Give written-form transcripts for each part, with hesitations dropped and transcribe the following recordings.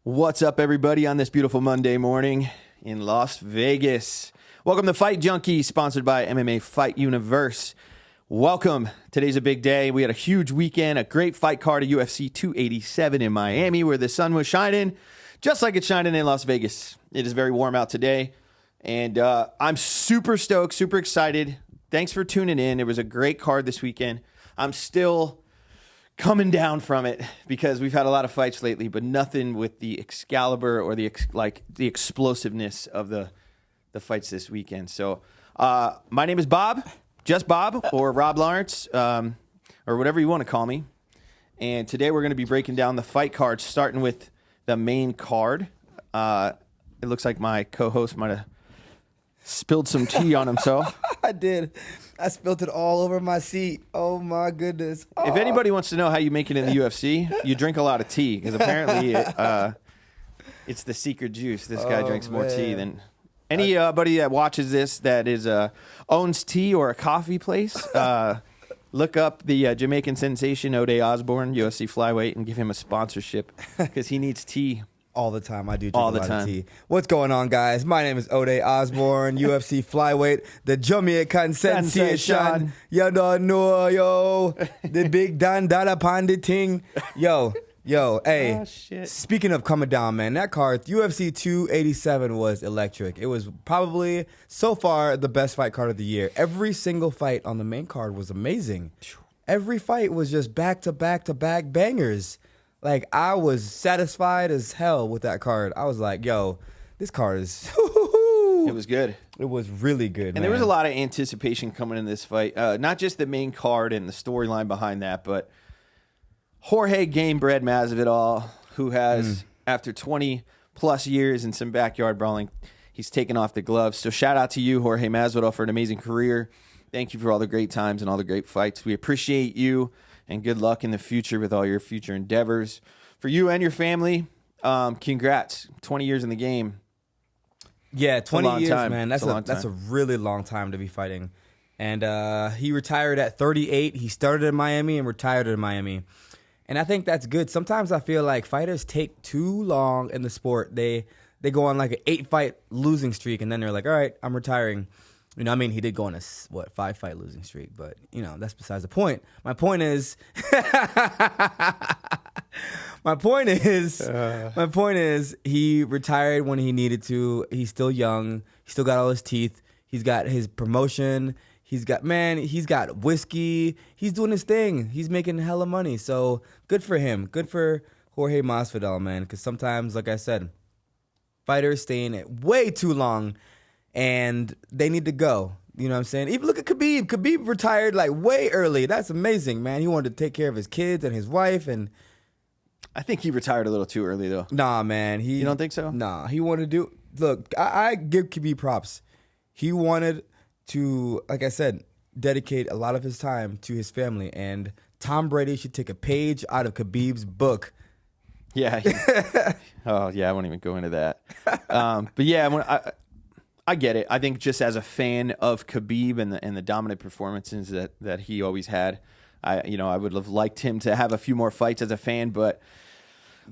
What's up, everybody, on this beautiful Monday morning in Las Vegas? Welcome to Fight Junkeez, sponsored by MMA Fight Universe. Welcome. Today's a big day. We had a huge weekend, a great fight card at UFC 287 in Miami, where the sun was shining, just like it's shining in Las Vegas. It is very warm out today, and I'm super stoked, super excited. Thanks for tuning in. It was a great card this weekend. I'm still coming down from it because we've had a lot of fights lately, but nothing with the Excalibur or the explosiveness of the fights this weekend. So my name is Bob, just Bob, or Rob Lawrence, or whatever you want to call me. And today we're going to be breaking down the fight cards, starting with the main card. It looks like my co-host might have spilled some tea on himself. I did. I spilled it all over my seat. Oh, my goodness. Oh. If anybody wants to know how you make it in the UFC, you drink a lot of tea, because apparently it's the secret juice. This guy drinks more tea than anybody that watches this that is owns tea or a coffee place. Look up the Jamaican sensation, Ode Osborne, UFC flyweight, and give him a sponsorship, because he needs tea. All the time. I do drink a lot of tea. What's going on, guys? My name is Ode Osborne, UFC flyweight, the Jamaican sensation. You don't know, yo. The big Dan Dada Pandi ting. Yo, hey. Oh, shit. Speaking of coming down, man, that card, UFC 287 was electric. It was probably, so far, the best fight card of the year. Every single fight on the main card was amazing. Every fight was just back-to-back-to-back bangers. Like, I was satisfied as hell with that card. I was like, yo, this card is... It was good. It was really good, And there was a lot of anticipation coming in this fight. Not just the main card and the storyline behind that, but Jorge Gamebred Masvidal, who has, after 20-plus years in some backyard brawling, he's taken off the gloves. So shout out to you, Jorge Masvidal, for an amazing career. Thank you for all the great times and all the great fights. We appreciate you. And good luck in the future with all your future endeavors. For you and your family, congrats. 20 years in the game. Yeah, 20 years, time. man. That's a really long time to be fighting. And he retired at 38. He started in Miami and retired in Miami. And I think that's good. Sometimes I feel like fighters take too long in the sport. They go on like an 8-fight losing streak, and then they're like, all right, I'm retiring. You know, I mean, he did go on a, 5-fight losing streak, but, you know, that's besides the point. My point is, he retired when he needed to. He's still young. He still got all his teeth. He's got his promotion. He's got whiskey. He's doing his thing. He's making hella money. So good for him. Good for Jorge Masvidal, man. Because sometimes, like I said, fighters stay in it way too long. And they need to go. You know what I'm saying? Even look at Khabib. Khabib retired like way early. That's amazing, man. He wanted to take care of his kids and his wife. And I think he retired a little too early, though. Nah, man. You don't think so? Nah. He wanted to do... Look, I give Khabib props. He wanted to, like I said, dedicate a lot of his time to his family. And Tom Brady should take a page out of Khabib's book. Yeah. Oh, yeah. I won't even go into that. But yeah, I get it. I think just as a fan of Khabib and the dominant performances that he always had, I would have liked him to have a few more fights as a fan. But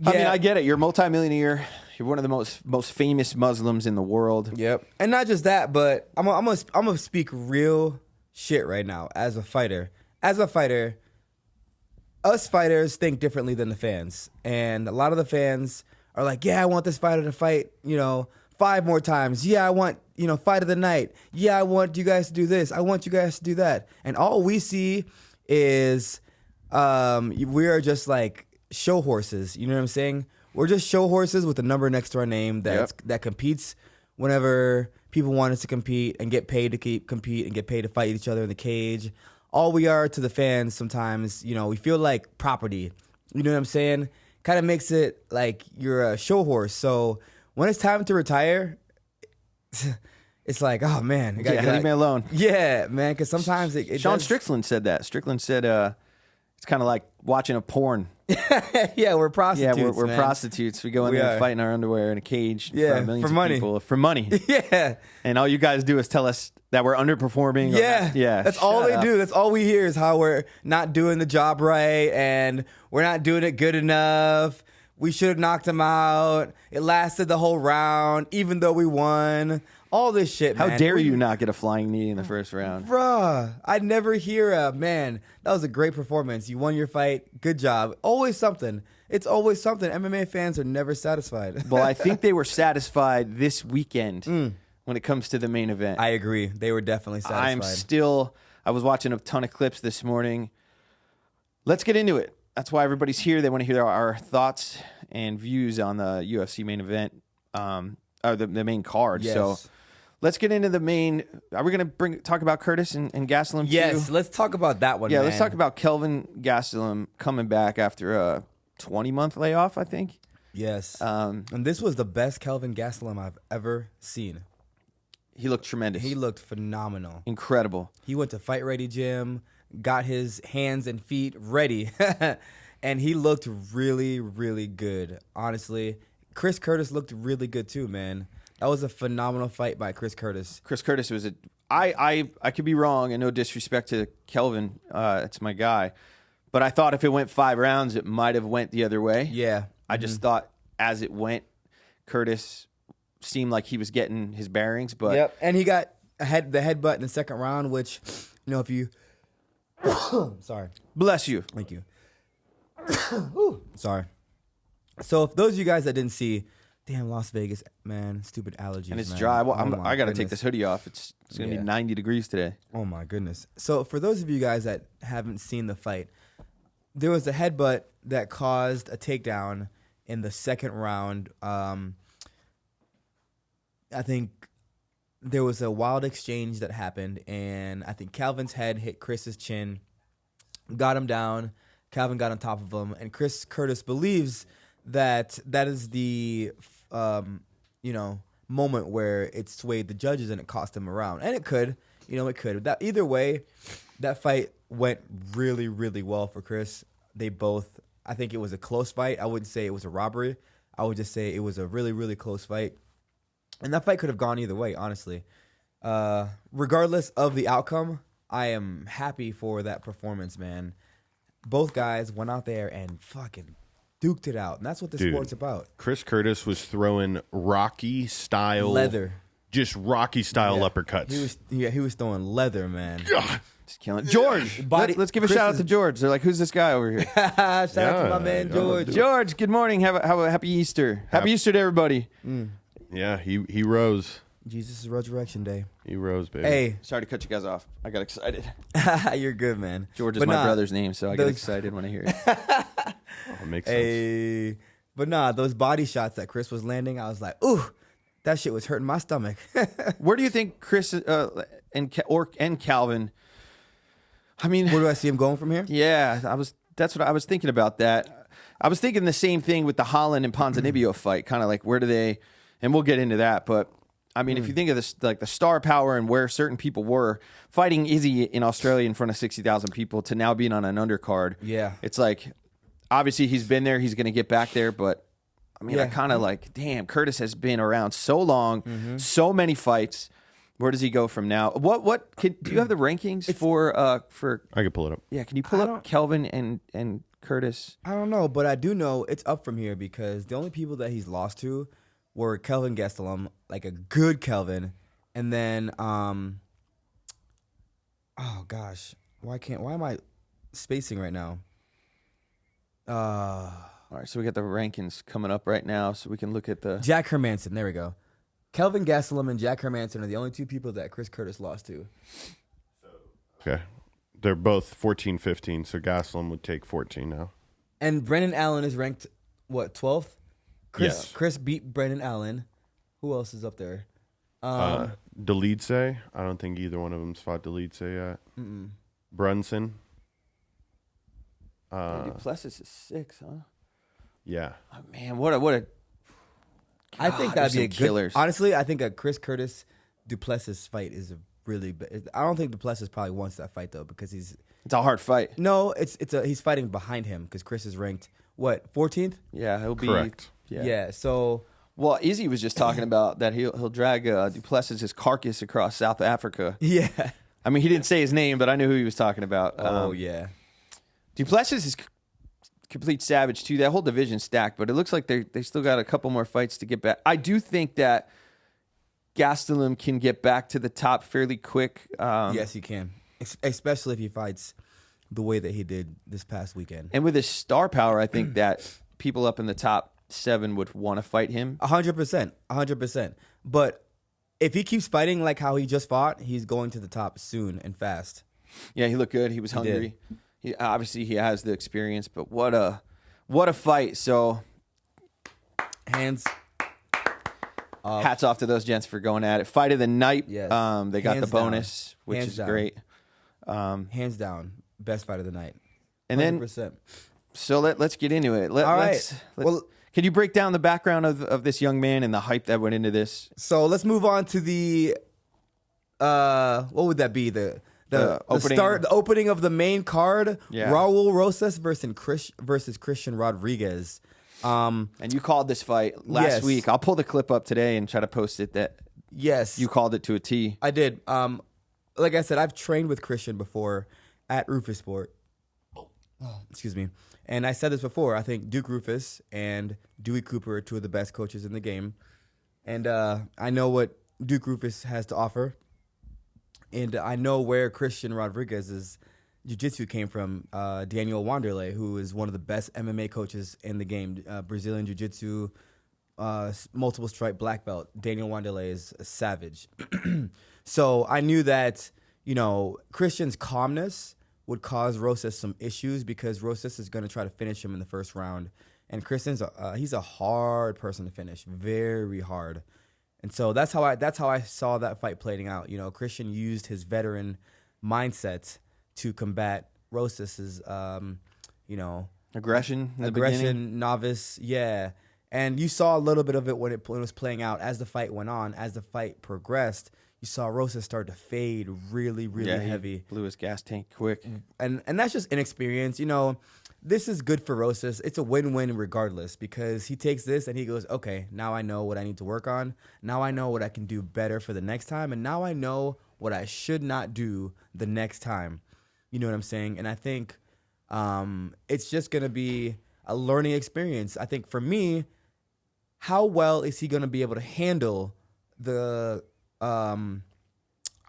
yeah. I mean, I get it. You're a multimillionaire. You're one of the most famous Muslims in the world. Yep. And not just that, but I'm gonna speak real shit right now. As a fighter, us fighters think differently than the fans, and a lot of the fans are like, yeah, I want this fighter to fight, 5 more times. Yeah, I want, fight of the night. Yeah, I want you guys to do this. I want you guys to do that. And all we see is we are just like show horses. You know what I'm saying? We're just show horses with a number next to our name that competes whenever people want us to compete and get paid to compete and get paid to fight each other in the cage. All we are to the fans sometimes, we feel like property. You know what I'm saying? Kind of makes it like you're a show horse. So when it's time to retire, it's like, oh, man. Leave me alone. Yeah, man, because sometimes Sean Strickland said that. Strickland said it's kind of like watching a porn. Yeah, we're prostitutes. Yeah, we're prostitutes. We go in there and fight in our underwear in a cage in front of millions of people for money. Yeah. And all you guys do is tell us that we're underperforming. Yeah. That's all they do. That's all we hear is how we're not doing the job right and we're not doing it good enough. We should have knocked him out. It lasted the whole round, even though we won. All this shit, man. How dare you not get a flying knee in the first round? Bruh, I'd never hear man, that was a great performance. You won your fight. Good job. Always something. It's always something. MMA fans are never satisfied. Well, I think they were satisfied this weekend when it comes to the main event. I agree. They were definitely satisfied. I was watching a ton of clips this morning. Let's get into it. That's why everybody's here. They want to hear our thoughts and views on the UFC main event, or the main card. Yes. So let's get into the main. Are we going to talk about Curtis and Gastelum too? Yes, let's talk about that one, Yeah, man. let's talk about Kelvin Gastelum coming back after a 20-month layoff, I think. Yes. And this was the best Kelvin Gastelum I've ever seen. He looked tremendous. He looked phenomenal. Incredible. He went to Fight Ready Gym, got his hands and feet ready, and he looked really, really good, honestly. Chris Curtis looked really good too, man. That was a phenomenal fight by Chris Curtis. Chris Curtis was I could be wrong, and no disrespect to Kelvin. It's my guy. But I thought if it went 5 rounds, it might have went the other way. Yeah. I just thought as it went, Curtis seemed like he was getting his bearings. But Yep, and he got the headbutt in the second round, which, if you... Sorry. Bless you. Thank you. Sorry. So if those of you guys that didn't see, damn Las Vegas, man, stupid allergies, And it's man. dry. Well, Oh my I got to take goodness. this hoodie off. It's going to be 90 degrees today. Oh my goodness. So for those of you guys that haven't seen the fight, there was a headbutt that caused a takedown in the second round. I think there was a wild exchange that happened, and I think Calvin's head hit Chris's chin, got him down. Calvin got on top of him, and Chris Curtis believes that is the moment where it swayed the judges and it cost him a round, and it could. It could. That either way, that fight went really, really well for Chris. They both. I think it was a close fight. I wouldn't say it was a robbery. I would just say it was a really, really close fight. And that fight could have gone either way, honestly. Regardless of the outcome, I am happy for that performance, man. Both guys went out there and fucking duked it out. And that's what the sport's about. Chris Curtis was throwing Rocky-style... Leather. Just Rocky-style uppercuts. He was throwing leather, man. Just killing it. George. Let's give a shout out to George. They're like, who's this guy over here? Shout out to my man, George. George, good morning. Have a happy Easter. Happy Easter to everybody. Yeah, he rose. Jesus' resurrection day. He rose, baby. Hey. Sorry to cut you guys off. I got excited. You're good, man. George is my brother's name, so I get excited when I hear it. It makes sense. But those body shots that Chris was landing, I was like, ooh, that shit was hurting my stomach. Where do you think Chris and Calvin? I mean, where do I see him going from here? Yeah, that's what I was thinking about. That I was thinking the same thing with the Holland and Ponzinibbio fight. Kind of like, where do they? And we'll get into that, but I mean, if you think of this, like the star power and where certain people were fighting Izzy in Australia in front of 60,000 people to now being on an undercard. Yeah, it's like obviously he's been there, he's going to get back there, but I mean, I kind of like, damn, Curtis has been around so long, so many fights. Where does he go from now? Do you have the rankings for? I can pull it up. Yeah, can you pull up Kelvin and Curtis? I don't know, but I do know it's up from here because the only people that he's lost to were Kelvin Gastelum, like a good Kelvin, and then oh gosh, why am I spacing right now? All right, so we got the rankings coming up right now, so we can look at the Jack Hermanson. There we go. Kelvin Gastelum and Jack Hermanson are the only two people that Chris Curtis lost to. Okay. They're both 14-15, so Gastelum would take 14 now. And Brendan Allen is ranked, what, 12th? Yes. Chris beat Brendan Allen. Who else is up there? Delice. I don't think either one of them's fought Delice yet. Brunson. Duplessis is 6, huh? Yeah. Oh, man, what a I think that'd be a killers. Good. Honestly, I think a Chris Curtis Duplessis fight is a really. I don't think Duplessis probably wants that fight though because it's a hard fight. No, he's fighting behind him because Chris is ranked what 14th. Yeah, he'll be correct. Yeah. So Izzy was just talking about that he'll drag Duplessis' carcass across South Africa. Yeah. I mean, he didn't say his name, but I knew who he was talking about. Yeah. Duplessis is complete savage too. That whole division stacked, but it looks like they still got a couple more fights to get back. I do think that Gastelum can get back to the top fairly quick. Yes, he can, especially if he fights the way that he did this past weekend. And with his star power, I think that people up in the top 7 would want to fight him. 100%, 100%. But if he keeps fighting like how he just fought, he's going to the top soon and fast. Yeah, he looked good. He was hungry. Obviously, he has the experience, but what a fight. So, hats off to those gents for going at it. Fight of the night. Yes. They got the bonus, which is great. Hands down, best fight of the night. 100%. And then, so let's get into it. All right. Can you break down the background of this young man and the hype that went into this? So let's move on to the what would that be? The opening of the main card. Yeah. Raul Rosas versus Christian Rodriguez. And you called this fight last week. I'll pull the clip up today and try to post it. Yes, you called it to a T. I did. Like I said, I've trained with Christian before at Rufus Sport. Excuse me. And I said this before. I think Duke Rufus and Dewey Cooper are two of the best coaches in the game. And I know what Duke Rufus has to offer. And I know where Christian Rodriguez's jiu-jitsu came from. Daniel Wanderlei, who is one of the best MMA coaches in the game. Brazilian jiu-jitsu, multiple stripe black belt. Daniel Wanderlei is a savage. So I knew that, Christian's calmness would cause Rosas some issues because Rosas is going to try to finish him in the first round. And Christian's he's a hard person to finish, very hard. And so that's how I saw that fight playing out. Christian used his veteran mindset to combat Rosas's aggression, novice, yeah. And you saw a little bit of it when it was playing out as the fight went on, as the fight progressed. You saw Rosas start to fade really heavy. He blew his gas tank quick. And that's just inexperience. This is good for Rosas. It's a win-win regardless because he takes this and he goes, okay, now I know what I need to work on. Now I know what I can do better for the next time. And now I know what I should not do the next time. You know what I'm saying? And I think it's just going to be a learning experience. I think for me, how well is he going to be able to handle the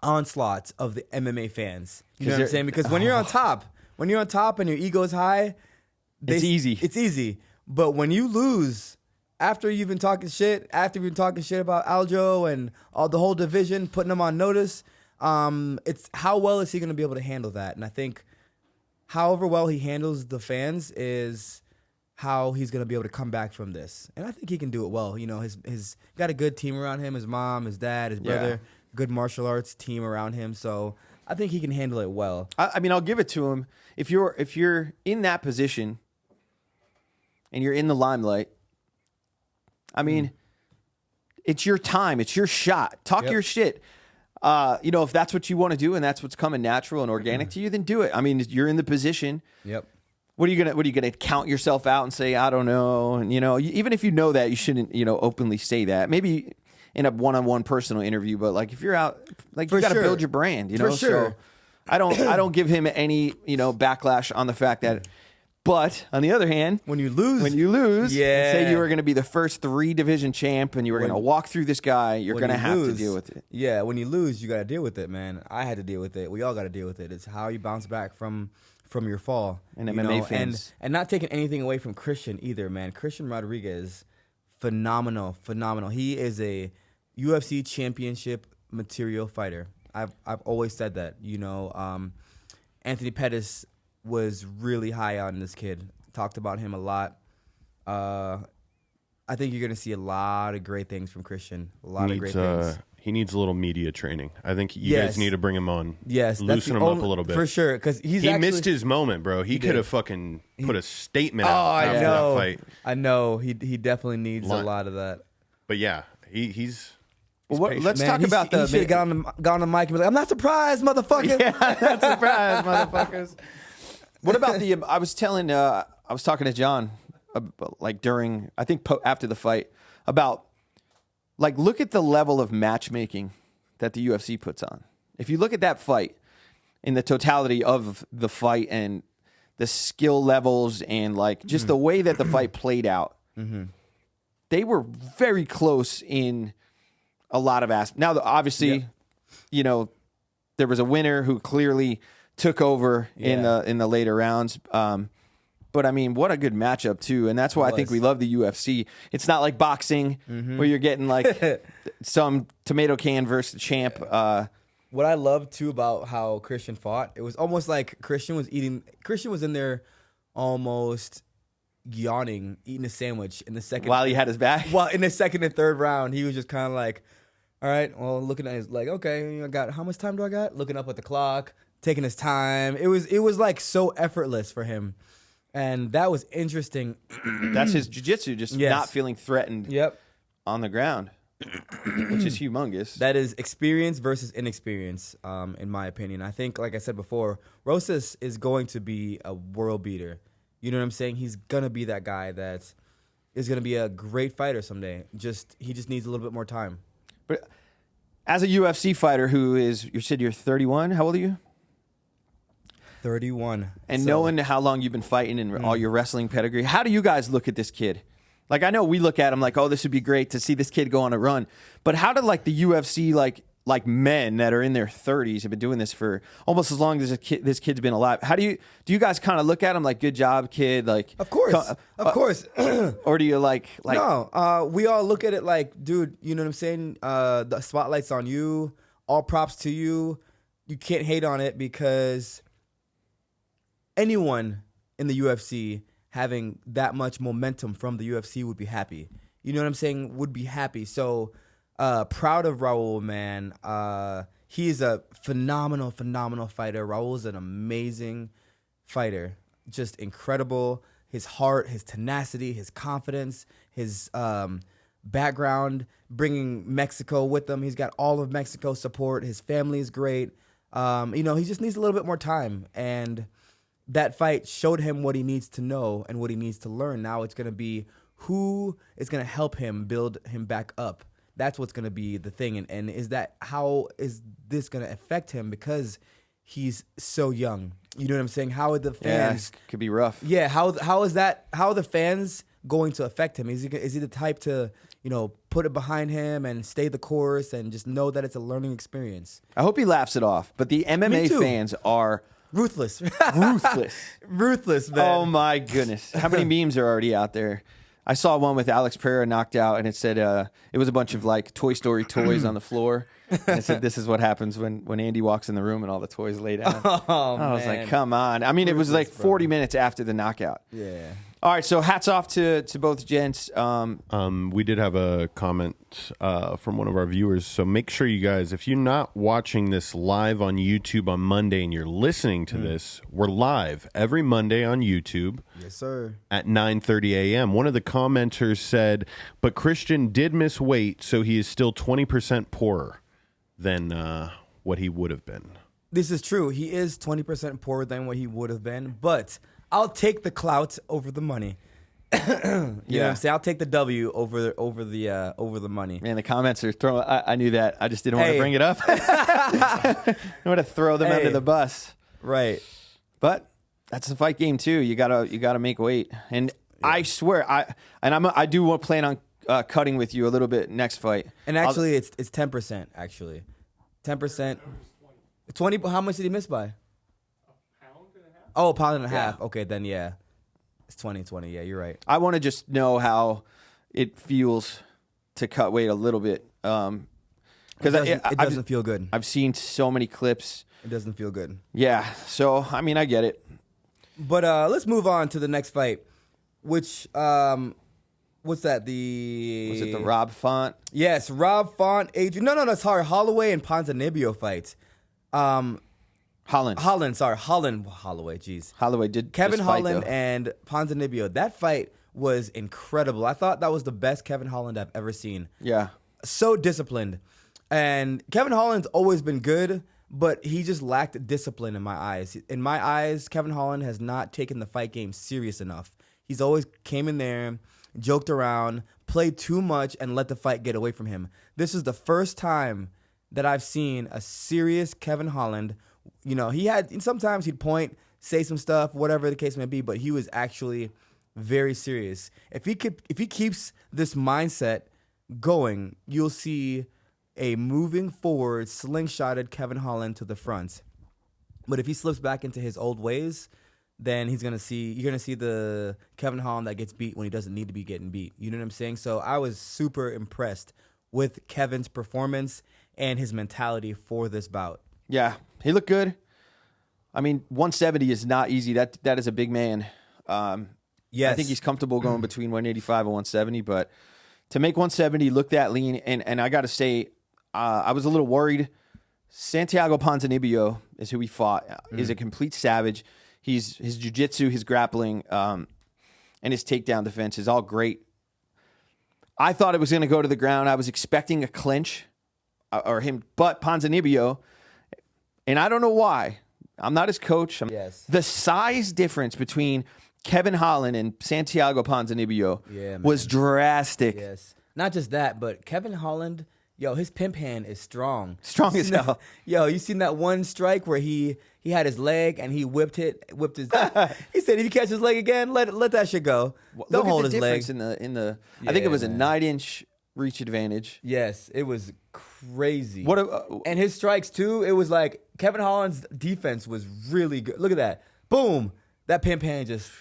onslaughts of the MMA fans? You know what I'm saying? Because when you're on top and your ego is high, it's easy. It's easy. But when you lose, after you've been talking shit about Aljo and the whole division, putting them on notice, it's how well is he going to be able to handle that? And I think however well he handles the fans is how he's going to be able to come back from this. And I think he can do it well. His got a good team around him, his mom, his dad, his brother, good martial arts team around him. So I think he can handle it well. I mean, I'll give it to him. If you're in that position and you're in the limelight, I mean, it's your time. It's your shot. Talk your shit. If that's what you want to do and that's what's coming natural and organic to you, then do it. I mean, you're in the position. Yep. What are you gonna count yourself out and say I don't know? And even if you know that, you shouldn't openly say that. Maybe in a one-on-one personal interview, but like if you're out, like you got to build your brand. For sure. So I don't give him any backlash on the fact that. But on the other hand, when you lose, say you were going to be the first 3 division champ and you were going to walk through this guy, you're going to have to deal with it. Yeah, when you lose, you got to deal with it, man. I had to deal with it. We all got to deal with it. It's how you bounce back from your fall. And MMA fans. And not taking anything away from Christian either, man. Christian Rodriguez, phenomenal. He is a UFC championship material fighter. I've always said that. Anthony Pettis was really high on this kid. Talked about him a lot. I think you're going to see a lot of great things from Christian. A lot of great things. He needs a little media training. I think you guys need to bring him on. Yes, loosen him up a little bit for sure. Because he missed his moment, bro. He could have fucking put a statement out after that fight. I know. He definitely needs a lot of that. But yeah, he's. Well, let's talk about the. He should have got on the mic and be like, "I'm not surprised, motherfucker." Yeah, I'm not surprised, motherfuckers. What about the? I was talking to John, during after the fight about. Look at the level of matchmaking that the UFC puts on. If you look at that fight in the totality of the fight and the skill levels and like just the way that the fight played out. They were very close in a lot of aspects. Now, obviously, you know, there was a winner who clearly took over in the later rounds. But I mean, what a good matchup too, and that's why I think we love the UFC. It's not like boxing where you're getting like some tomato can versus the champ. What I love too about how Christian fought, it was almost like Christian was in there almost yawning, eating a sandwich in the second. While he had his back? Well, in the second and third round, he was just kind of like, all right, well, looking at his, like, okay, I got, how much time do I got? Looking up at the clock, taking his time. It was like so effortless for him. And that was interesting. That's his jiu-jitsu, just not feeling threatened on the ground, which is humongous. That is experience versus inexperience, in my opinion. I think, like I said before, Rosas is going to be a world beater. You know what I'm saying? He's going to be that guy that is going to be a great fighter someday. He just needs a little bit more time. But as a UFC fighter who is, you said you're 31, how old are you? 31. And knowing how long you've been fighting and all your wrestling pedigree, how do you guys look at this kid? Like, I know we look at him like, oh, this would be great to see this kid go on a run. But how did like the UFC, like men that are in their 30s have been doing this for almost as long as this kid's been alive? How do you guys kind of look at him like, good job, kid? Like, of course. Or do you like no? We all look at it like, dude, you know what I'm saying? The spotlight's on you. All props to you. You can't hate on it because anyone in the UFC having that much momentum from the UFC would be happy. You know what I'm saying? Would be happy. So proud of Raul, man. He is a phenomenal fighter. Raul's an amazing fighter. Just incredible. His heart, his tenacity, his confidence, his background, bringing Mexico with him. He's got all of Mexico's support. His family is great. You know, he just needs a little bit more time. And that fight showed him what he needs to know and what he needs to learn. Now it's going to be who is going to help him build him back up. That's what's going to be the thing. And how is this going to affect him because he's so young? You know what I'm saying? How are the fans? Yeah, could be rough. Yeah. How are the fans going to affect him? Is he the type to, you know, put it behind him and stay the course and just know that it's a learning experience? I hope he laughs it off. But the MMA fans are ruthless. Ruthless, man. Oh my goodness. How many memes are already out there? I saw one with Alex Pereira knocked out, and it said it was a bunch of like Toy Story toys on the floor. And it said, this is what happens when Andy walks in the room and all the toys lay down. I was like, come on. I mean, it was like 40 minutes after the knockout. Yeah. All right, so hats off to both gents. We did have a comment from one of our viewers, so make sure you guys, if you're not watching this live on YouTube on Monday and you're listening to this, we're live every Monday on YouTube. Yes, sir. At 9:30 a.m. One of the commenters said, but Christian did miss weight, so he is still 20% poorer than what he would have been. This is true. He is 20% poorer than what he would have been, but I'll take the clout over the money. You know what I'm saying? I'll take the W over the money. Man, the comments are throwing. I knew that. I just didn't want to bring it up. I want to throw them under the bus. Right. But that's a fight game too. You gotta make weight. And I swear, I do want to plan on cutting with you a little bit next fight. And actually, it's 10%. Actually, 10%. 20. How much did he miss by? Oh, a pound and a half. Okay, then yeah. It's 20. Yeah, you're right. I want to just know how it feels to cut weight a little bit. Because it doesn't feel good. I've seen so many clips. It doesn't feel good. Yeah, so, I mean, I get it. But let's move on to the next fight, which, what's that? Was it the Rob Font? Yes, Rob Font, Adrian. No, sorry. Holloway and Ponzinibbio fight. Holland, Holloway, jeez. Holloway did Kevin this fight, Holland though. and Ponzinibbio. That fight was incredible. I thought that was the best Kevin Holland I've ever seen. Yeah. So disciplined. And Kevin Holland's always been good, but he just lacked discipline in my eyes. In my eyes, Kevin Holland has not taken the fight game serious enough. He's always came in there, joked around, played too much, and let the fight get away from him. This is the first time that I've seen a serious Kevin Holland. You know, sometimes he'd point, say some stuff, whatever the case may be, but he was actually very serious. If he keeps this mindset going, you'll see a moving forward, slingshotted Kevin Holland to the front. But if he slips back into his old ways, then you're gonna see the Kevin Holland that gets beat when he doesn't need to be getting beat. You know what I'm saying? So I was super impressed with Kevin's performance and his mentality for this bout. Yeah, he looked good. I mean, 170 is not easy. That is a big man. Yes. I think he's comfortable going between 185 and 170, but to make 170 look that lean, and I got to say, I was a little worried. Santiago Ponzinibbio is who he fought. Is a complete savage. His jiu-jitsu, his grappling, and his takedown defense is all great. I thought it was going to go to the ground. I was expecting a clinch or him, but Ponzinibbio, and I don't know why. I'm not his coach. Yes. The size difference between Kevin Holland and Santiago Ponzinibbio was drastic. Yes. Not just that, but Kevin Holland, his pimp hand is strong. Strong as hell. You seen that one strike where he had his leg and he whipped his. He said if you catch his leg again, let that shit go. Don't hold his leg. In the I think it was a 9-inch reach advantage. Yes, it was crazy. What? And his strikes too. It was like Kevin Holland's defense was really good. Look at that. Boom. That pimp hand just.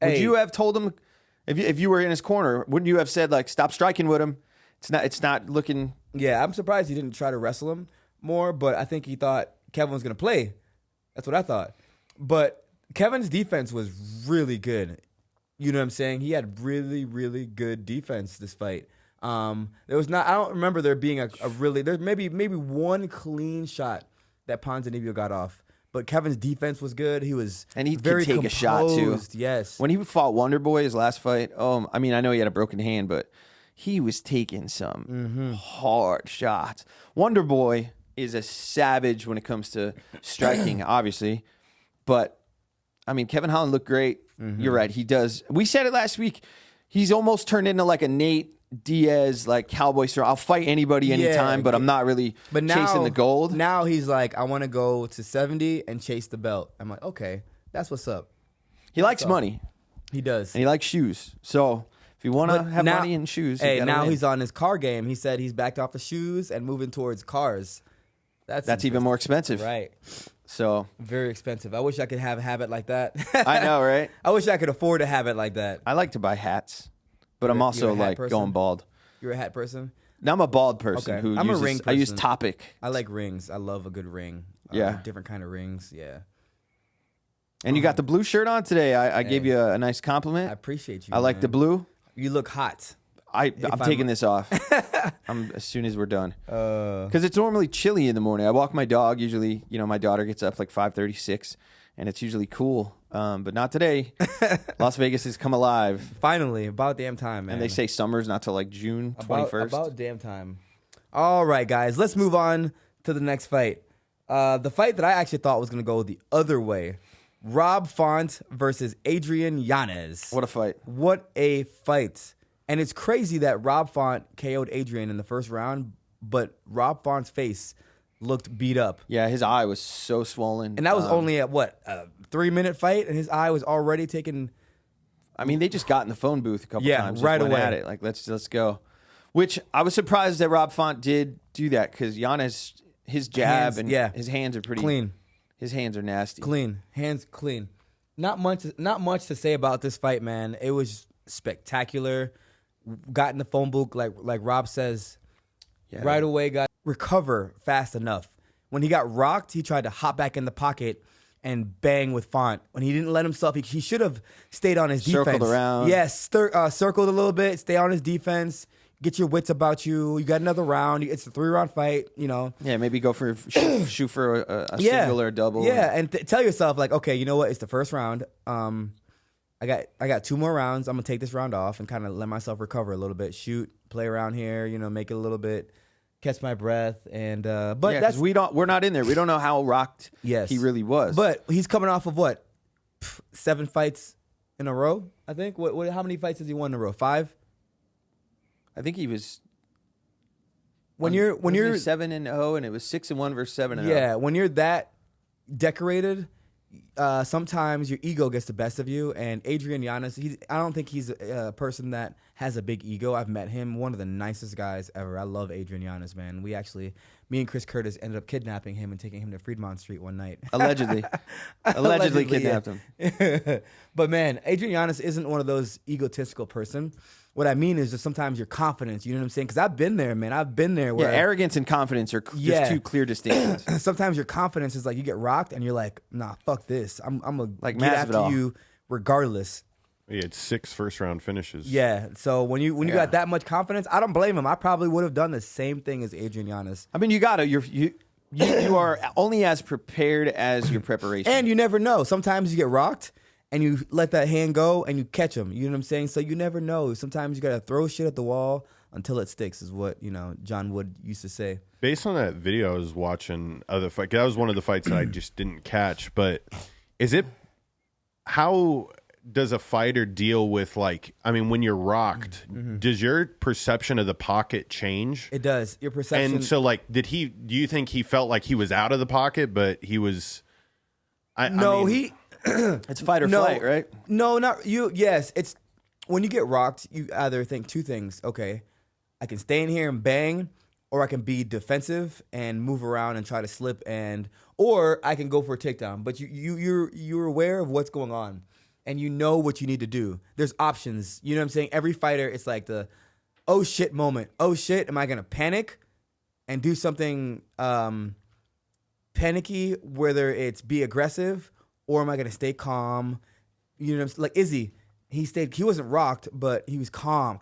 Would you have told him if you were in his corner? Wouldn't you have said like, "Stop striking with him"? It's not looking. Yeah, I'm surprised he didn't try to wrestle him more, but I think he thought Kevin was gonna play. That's what I thought. But Kevin's defense was really good. You know what I'm saying? He had really, really good defense this fight. There was not. I don't remember there being a really. There's maybe one clean shot that Ponzinibbio got off. But Kevin's defense was good. He was and he very could take composed. A shot too. Yes. When he fought Wonder Boy his last fight, I mean, I know he had a broken hand, but he was taking some hard shots. Wonder Boy is a savage when it comes to striking, obviously. But I mean, Kevin Holland looked great. You're right. He does. We said it last week. He's almost turned into like a Nate Diaz, like cowboy style. I'll fight anybody anytime, but I'm not really chasing the gold. Now he's like, I want to go to 70 and chase the belt. I'm like, okay, that's what's up. He likes money. He does. And he likes shoes. So if you want to have money and shoes, hey, now he's on his car game. He said he's backed off the shoes and moving towards cars. That's even more expensive. Right. So very expensive. I wish I could have a habit like that. I know, right? I wish I could afford a habit like that. I like to buy hats. But I'm also like going bald. You're a hat person? Now I'm a bald person who I'm uses, a ring person. I use Topic. I like rings. I love a good ring. Yeah. Different kind of rings. Yeah. And you got the blue shirt on today. I gave you a nice compliment. I appreciate you. I like the blue. You look hot. I'm taking this off as soon as we're done. Because it's normally chilly in the morning. I walk my dog. Usually, my daughter gets up like 5:36, and it's usually cool. But not today. Las Vegas has come alive. Finally, about damn time, man. And they say summer's not till like June 21st. About damn time. All right, guys, let's move on to the next fight. The fight that I actually thought was going to go the other way. Rob Font versus Adrian Yanez. What a fight. What a fight. And it's crazy that Rob Font KO'd Adrian in the first round, but Rob Font's face looked beat up. Yeah, his eye was so swollen. And that was only at what, a 3-minute fight, and his eye was already taken. I mean, they just got in the phone booth a couple times. Right went away. At it. Like, let's go. Which I was surprised that Rob Font did do that because Giannis, his jab his hands are pretty clean. His hands are nasty. Clean. Hands clean. Not much to say about this fight, man. It was spectacular. Got in the phone booth like Rob says. Yeah. Right away, got recover fast enough. When he got rocked, he tried to hop back in the pocket and bang with Font. When he didn't let himself, he should have stayed on his defense. Circled around. Yes, circled a little bit, stay on his defense, get your wits about you. You got another round. It's a 3-round fight, Yeah, maybe go for shoot for a single or a double. Yeah, and tell yourself, like, okay, you know what? It's the first round. I got 2 more rounds. I'm going to take this round off and kind of let myself recover a little bit. Shoot, play around here, make it a little bit, catch my breath. And but that's we're not in there. We don't know how rocked he really was. But he's coming off of what? 7 fights in a row, I think. What how many fights has he won in a row? 5? I think he was when you're 7-0 and it was 6-1 versus 7-0. Yeah, when you're that decorated sometimes your ego gets the best of you. And Adrian Yanez, I don't think he's a person that has a big ego. I've met him, one of the nicest guys ever. I love Adrian Yanez, man. Me and Chris Curtis ended up kidnapping him and taking him to Fremont Street one night. Allegedly kidnapped him. But man, Adrian Yanez isn't one of those egotistical person. What I mean is just sometimes your confidence, you know what I'm saying? Because I've been there, man. I've been there. Where Arrogance and confidence are just two clear distinctions. Sometimes your confidence is like you get rocked and you're like, nah, fuck this. I'm gonna like get after you regardless. He had 6 first-round finishes. Yeah. So when you got that much confidence, I don't blame him. I probably would have done the same thing as Adrian Yanez. I mean, you gotta. You are only as prepared as your preparation. And you never know. Sometimes you get rocked and you let that hand go and you catch them. You know what I'm saying? So you never know. Sometimes you got to throw shit at the wall until it sticks is what, John Wood used to say. Based on that video I was watching, other fight, that was one of the fights that I just didn't catch. But how does a fighter deal with, when you're rocked, does your perception of the pocket change? It does. Your perception. And so, do you think he felt like he was out of the pocket, but he was... It's fight or flight, right? No, not you. Yes, it's when you get rocked, you either think two things. Okay, I can stay in here and bang, or I can be defensive and move around and try to slip, or I can go for a takedown. But you're aware of what's going on, and you know what you need to do. There's options. You know what I'm saying? Every fighter, it's like the oh shit moment. Oh shit, am I gonna panic and do something panicky? Whether it's be aggressive. Or am I gonna stay calm? You know what I'm saying? Like Izzy, he wasn't rocked, but he was calm.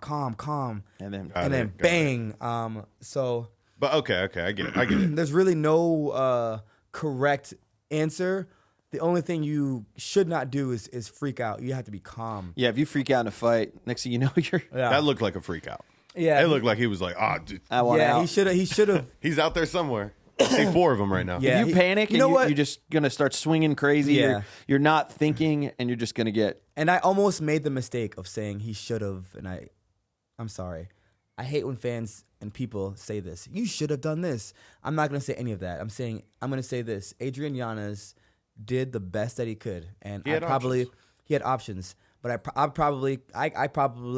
And then bang. But okay, I get it. There's really no correct answer. The only thing you should not do is freak out. You have to be calm. Yeah, if you freak out in a fight, next thing you know, That looked like a freak out. Yeah. It looked like he was like, dude. I want out. He should have. He's out there somewhere. I see 4 of them right now. Yeah, if you panic, you're just gonna start swinging crazy. Yeah. You're not thinking, and you're just gonna get. And I almost made the mistake of saying he should have, and I'm sorry. I hate when fans and people say this. You should have done this. I'm not gonna say any of that. I'm gonna say this. Adrian Yanez did the best that he could, and he had options. But I probably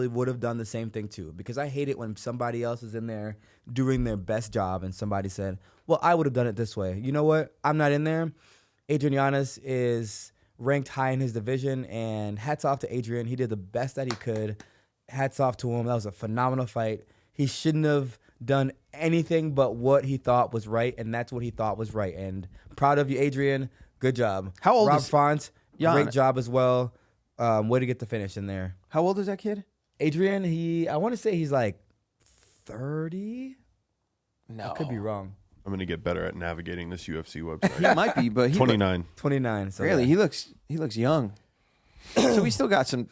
would have done the same thing too, because I hate it when somebody else is in there doing their best job and somebody said, well, I would have done it this way. You know what? I'm not in there. Adrian Yanez is ranked high in his division, and hats off to Adrian. He did the best that he could. Hats off to him. That was a phenomenal fight. He shouldn't have done anything but what he thought was right, and that's what he thought was right. And proud of you, Adrian. Good job. How old Rob is Font? Jan? Great job as well. Way to get the finish in there. How old is that kid? Adrian, I want to say he's like 30. No, I could be wrong. I'm going to get better at navigating this UFC website. He might be, but 29. 29. So Really, yeah. he looks young. So we still got some.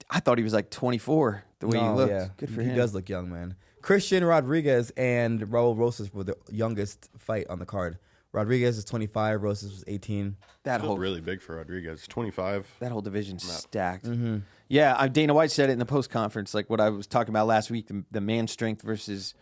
I thought he was like 24. The way he looked. Yeah. Good for him. him. He does look young, man. Christian Rodriguez and Raul Rosas were the youngest fight on the card. Rodriguez is 25. Rosas was 18. That Still whole really big for Rodriguez. 25. That whole division's stacked. Mm-hmm. Yeah, Dana White said it in the post conference, like what I was talking about last week, the man strength versus,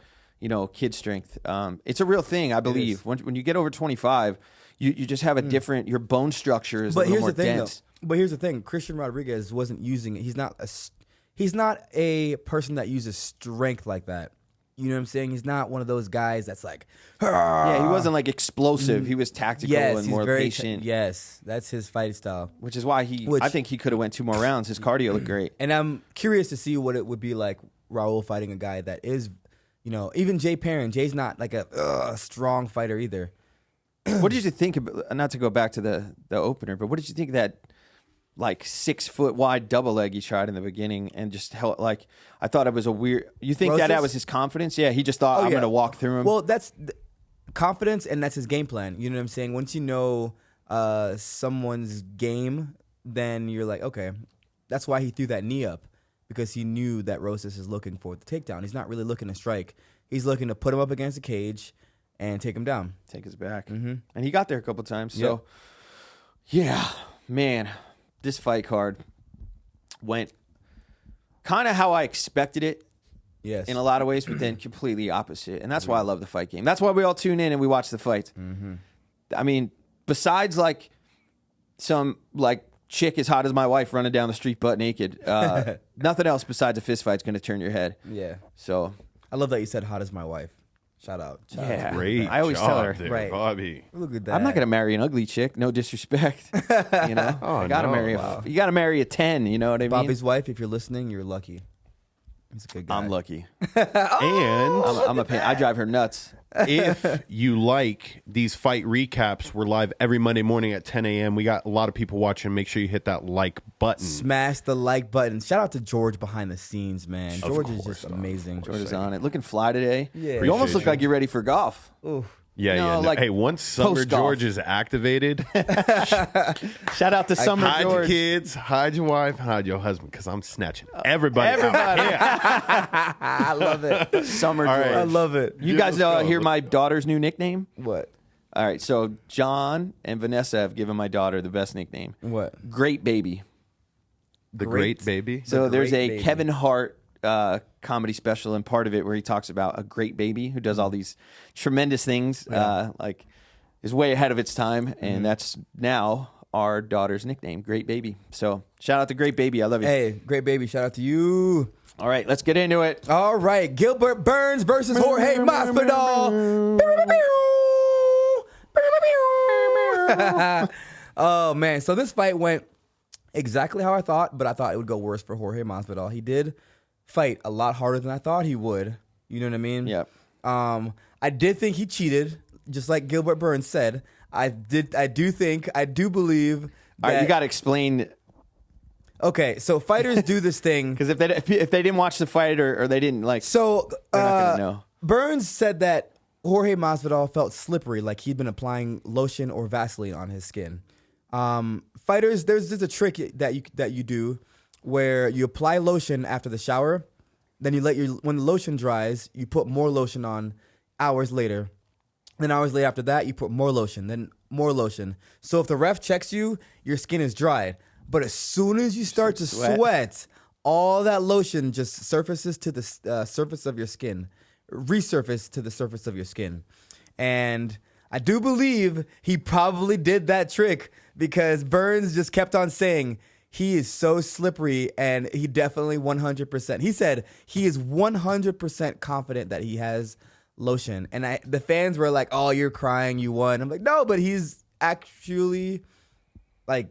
kid strength. It's a real thing, I believe. When you get over 25, you just have a different. Your bone structure is a little more dense. But here's the thing: Christian Rodriguez wasn't using it. He's not a person that uses strength like that. You know what I'm saying? He's not one of those guys that's like, yeah, he wasn't like explosive. He was tactical and more patient. Yes, that's his fighting style. Which is why I think he could have went 2 more rounds. His cardio looked great. And I'm curious to see what it would be like Raul fighting a guy that is, even Jay Perrin. Jay's not like a strong fighter either. What did you think about, not to go back to the opener, but what did you think of that like 6 foot wide double leg he tried in the beginning and just held I thought it was a weird. You think that was his confidence? Yeah, he just thought I'm going to walk through him. Well, that's confidence and that's his game plan. You know what I'm saying? Once you know someone's game, then you're like, okay, that's why he threw that knee up, because he knew that Rosas is looking for the takedown. He's not really looking to strike. He's looking to put him up against the cage and take him down. Take his back. Mm-hmm. And he got there a couple times. So, yeah, man. This fight card went kind of how I expected it, in a lot of ways, but then completely opposite. And that's why I love the fight game. That's why we all tune in and we watch the fights. Mm-hmm. I mean, besides some like chick as hot as my wife running down the street butt naked. Nothing else besides a fist fight's going to turn your head. Yeah. So I love that you said hot as my wife. Shout out. yeah, Great. I always job tell her, there, Right. Bobby. Look at that. I'm not going to marry an ugly chick. No disrespect. You know, Oh, I gotta no. marry. Wow. You got to marry a 10. You know what I mean? Bobby's wife, if you're listening, you're lucky. He's a good guy. I'm lucky. And I'm a pain. I drive her nuts. if you like these fight recaps, we're live every Monday morning at 10 a.m. We got a lot of people watching. Make sure you hit that like button. Smash the like button. Shout out to George behind the scenes, man. George is course, just amazing. George is on it. Looking fly today. Yeah. You almost look Appreciate like you're ready for golf. Ooh. Yeah, No, yeah. like Hey, once Summer post-golf. George is activated, Shout out to Summer hide your George. kids, hide your wife, hide your husband, because I'm snatching everybody. out here. I love it. Summer All George. right. I love it. You guys Let's go. hear my daughter's new nickname? What? All right, so John and Vanessa have given my daughter the best nickname. What? Great Baby. The great baby. So there's Great a Baby. Kevin Hart comedy special, and part of it where he talks about a great baby who does all these tremendous things, like is way ahead of its time, and that's now our daughter's nickname, Great Baby. So shout out to Great Baby. I love you. Hey, great baby. Shout out to you. All right, let's get into it. All right. Gilbert Burns versus Jorge Masvidal. Oh, man. So this fight went exactly how I thought, but I thought it would go worse for Jorge Masvidal. He did fight a lot harder than I thought he would. You know what I mean? Yep. I did think he cheated, just like Gilbert Burns said. I do believe that. All right, you got to explain, Okay, so fighters do this thing. because if they didn't watch the fight or they didn't like, So they're not gonna know. Burns said that Jorge Masvidal felt slippery, like he'd been applying lotion or Vaseline on his skin. Fighters, there's just a trick that you do where you apply lotion after the shower, then you when the lotion dries, you put more lotion on hours later. Then hours later after that, you put more lotion, then more lotion. So if the ref checks you, your skin is dry. But as soon as you start to sweat, all that lotion just surfaces to the surface of your skin, resurface to the surface of your skin. And I do believe he probably did that trick because Burns just kept on saying he is so slippery, and he definitely 100%. He said he is 100% confident that he has lotion. And the fans were like, "Oh, you're crying, you won." I'm like, "No, but he's actually like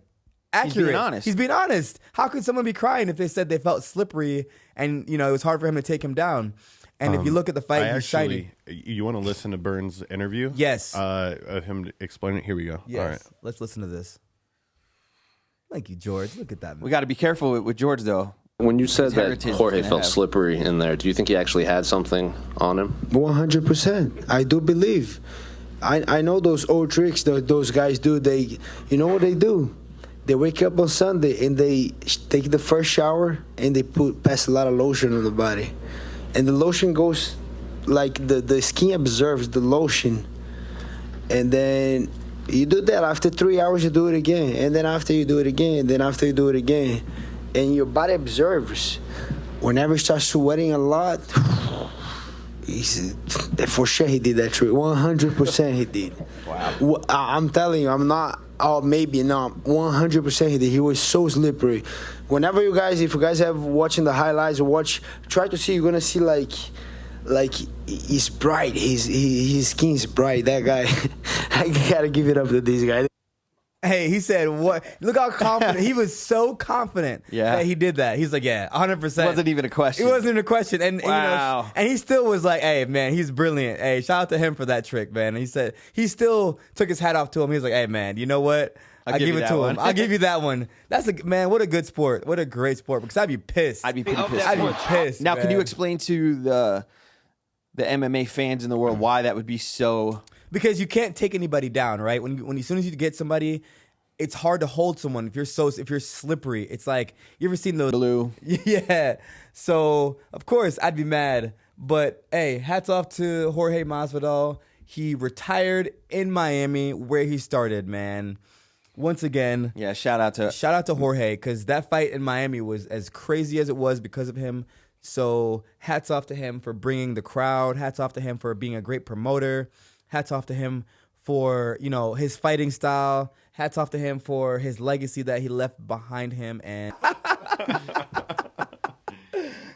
accurate. He's being honest. He's being honest. How could someone be crying if they said they felt slippery and it was hard for him to take him down?" And if you look at the fight, he's shiny. You want to listen to Burns' interview? Yes. Of him explaining it. Here we go. Yes. All right. Let's listen to this. Thank you, George. Look at that, man. We got to be careful with George though. When you said that heritage is Jorge gonna felt have- slippery in there, do you think he actually had something on him? 100%. I do believe. I know those old tricks that those guys do. You know what they do? They wake up on Sunday and they take the first shower and they pass a lot of lotion on the body, and the lotion goes like the skin absorbs the lotion, and then you do that after 3 hours. You do it again, and then after you do it again, and then after you do it again, and your body absorbs. Whenever you start sweating a lot. For sure he did that trick. 100% he did. Wow. I'm telling you, I'm not. Oh, maybe not. 100% he did. He was so slippery. Whenever if you guys have watching the highlights, try to see. You're gonna see like he's bright. His skin's bright. That guy, I gotta give it up to this guy. Hey, he said, "What? Look how confident he was. So confident that he did that. He's like, yeah, 100%. Wasn't even a question. It wasn't even a question. And Wow. and he still was like, hey, man, he's brilliant. Hey, shout out to him for that trick, man. And he said he still took his hat off to him. He was like, hey, man, you know what? I'll give give you it that to one. him. I'll give you that one. That's man. What a good sport. What a great sport. Because I'd be pissed. I'd be pretty pissed. I'd be pissed. Now, can you man. explain to the MMA fans in the world why that would be so? Because you can't take anybody down, right? When as soon as you get somebody, it's hard to hold someone if you're slippery. It's like, you ever seen those Blue. Yeah. So of course I'd be mad, but hey, hats off to Jorge Masvidal. He retired in Miami where he started, man. Once again, Yeah, shout out to Jorge, because that fight in Miami was as crazy as it was because of him. So hats off to him for bringing the crowd. Hats off to him for being a great promoter. Hats off to him for his fighting style. hats off to him for his legacy that he left behind him. And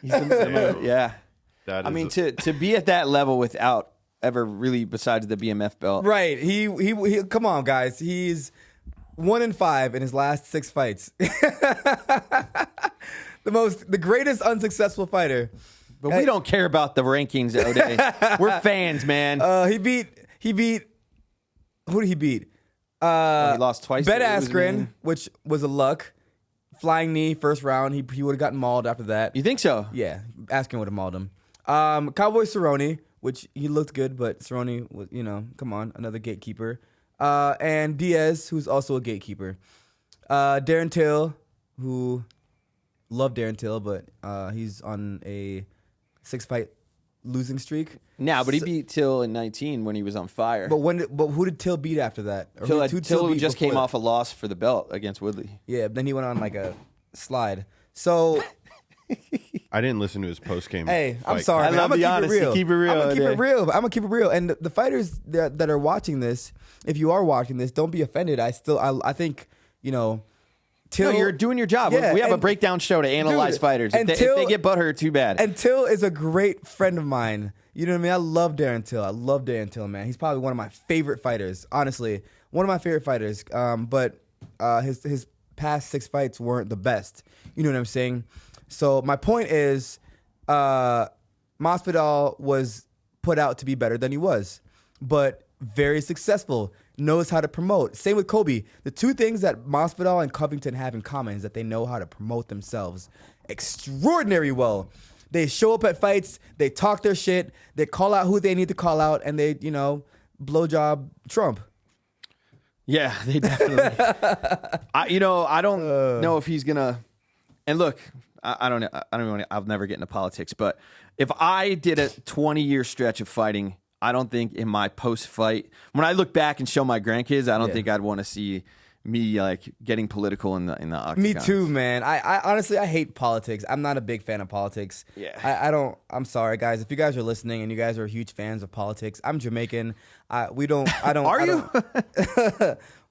yeah. That I is mean, to be at that level without ever really, besides the BMF belt. right, he come on, guys, he's 1-5 in his last 6 fights. The greatest unsuccessful fighter. But we don't care about the rankings, O'Day. We're fans, man. He beat. Who did he beat? He lost twice. Ben It was Askren, mean. which was a luck. Flying knee, first round. He would have gotten mauled after that. You think so? Yeah, Askren would have mauled him. Cowboy Cerrone, which he looked good, but Cerrone was, come on, another gatekeeper. And Diaz, who's also a gatekeeper. Darren Till, who love Darren Till, but he's on a 6-fight losing streak. Nah, but he beat Till in 19 when he was on fire. But who did Till beat after that? Or who Till beat just before came that? off a loss for the belt against Woodley. Yeah, then he went on like a slide. So I didn't listen to his post game. hey, I'm fight. sorry. I man. love I'm the gonna honesty. Keep it real, I'm gonna keep O'Day. it real. I'm gonna keep it real. And the fighters that are watching this, if you are watching this, don't be offended. I think Till, No, you're doing your job. Yeah, We have a and- breakdown show to analyze Dude, fighters. If and they Till- get butthurt, too bad. And Till is a great friend of mine. You know what I mean? I love Darren Till. I love Darren Till, man. He's probably one of my favorite fighters. Honestly, one of my favorite fighters. But his past 6 fights weren't the best. You know what I'm saying? So my point is, Masvidal was put out to be better than he was, but very successful. Knows how to promote. Same with Kobe. The 2 things that Masvidal and Covington have in common is that they know how to promote themselves extraordinary well. They show up at fights, they talk their shit, they call out who they need to call out, and they, blowjob Trump. Yeah, they definitely. I don't know if he's gonna. And look, I don't know. I don't know. I'll never get into politics, but if I did a 20-year stretch of fighting, I don't think in my post-fight, when I look back and show my grandkids, I don't think I'd want to see me like getting political in the octagon. Me too, man. I honestly, I hate politics. I'm not a big fan of politics. Yeah. I don't. I'm sorry, guys. If you guys are listening and you guys are huge fans of politics, I'm Jamaican. I don't. Are you?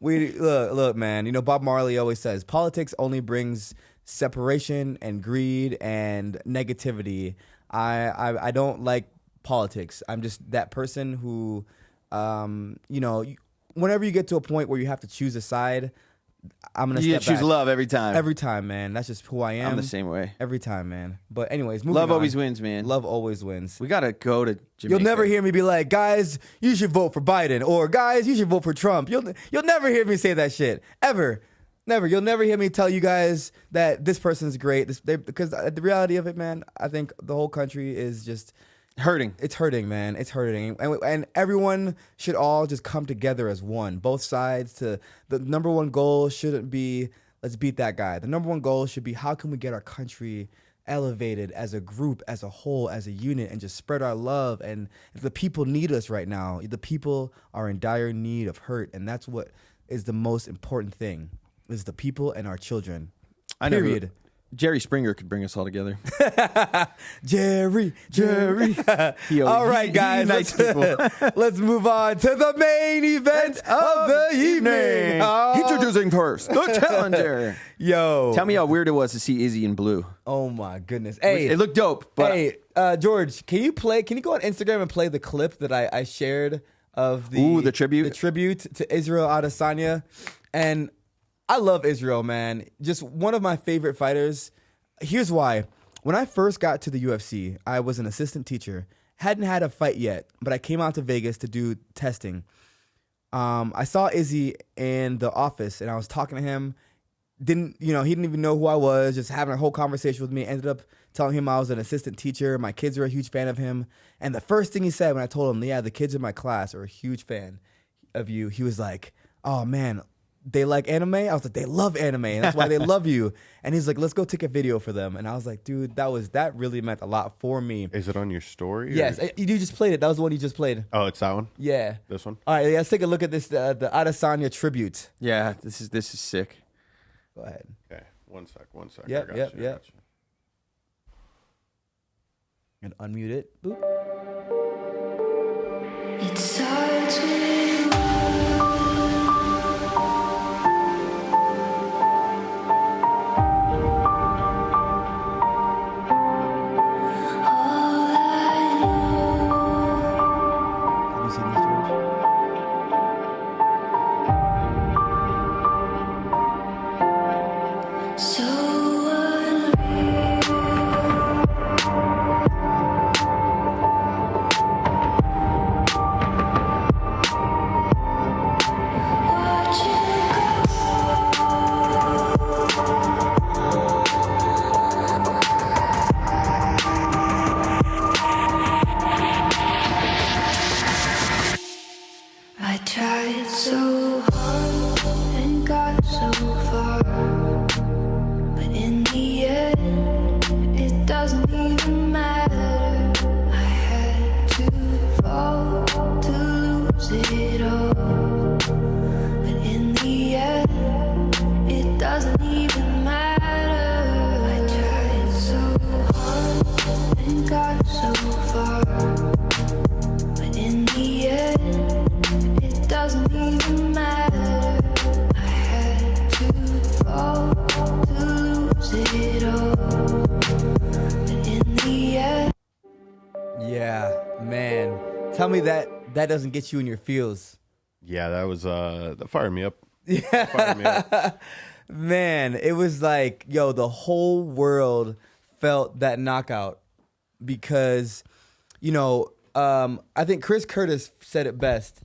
We look, man. Bob Marley always says politics only brings separation and greed and negativity. I don't like politics. I'm just that person who, whenever you get to a point where you have to choose a side, I'm gonna You step choose back. love every time. Every time, man. That's just who I am. I'm the same way. Every time, man. But anyways, moving Love on. always wins, man. Love always wins. We gotta go to Jamaica. You'll never hear me be like, guys, you should vote for Biden, or guys, you should vote for Trump. You'll never hear me say that shit ever. Never. You'll never hear me tell you guys that this person's great. Because the reality of it, man, I think the whole country is just hurting. It's hurting, man. It's hurting. And everyone should all just come together as one. Both sides. The number one goal shouldn't be, let's beat that guy. The number one goal should be, how can we get our country elevated as a group, as a whole, as a unit, and just spread our love. And the people need us right now. The people are in dire need of hurt. And that's what is the most important thing, is the people and our children. Period. Jerry Springer could bring us all together. Jerry. All right, guys. Nice people. Let's move on to the main event of the evening. Introducing first, the challenger. Yo. Tell me how weird it was to see Izzy in blue. Oh, my goodness. Hey. It looked dope. But hey, George, can you go on Instagram and play the clip that I shared of the tribute? The tribute to Israel Adesanya. And I love Israel, man. Just one of my favorite fighters. Here's why. When I first got to the UFC, I was an assistant teacher. Hadn't had a fight yet, but I came out to Vegas to do testing. I saw Izzy in the office, and I was talking to him. He didn't even know who I was, just having a whole conversation with me. Ended up telling him I was an assistant teacher. My kids are a huge fan of him. And the first thing he said when I told him, yeah, the kids in my class are a huge fan of you, he was like, oh, man, they like anime? I was like, they love anime, and that's why they love you. And he's like, let's go take a video for them. And I was like, dude, that really meant a lot for me. Is it on your story? Yes, you just played it. That was the one you just played. Oh, it's that one? Yeah. This one? All right, let's take a look at this, the Adesanya tribute. yeah, this is sick. Go ahead. Okay, one sec. Yep, I got yep, you, I yep. got you. And unmute it. Boop. It starts with doesn't even matter. I had to fall to lose it all. But in the end, it doesn't even matter. I tried so hard and got so far. But in the end, it doesn't even matter. I had to fall to lose it all. But in the end. Yeah, man. Tell me that doesn't get you in your feels. Yeah, that was that fired me up. Yeah, fired me up. Man, it was like, yo, the whole world felt that knockout because, I think Chris Curtis said it best.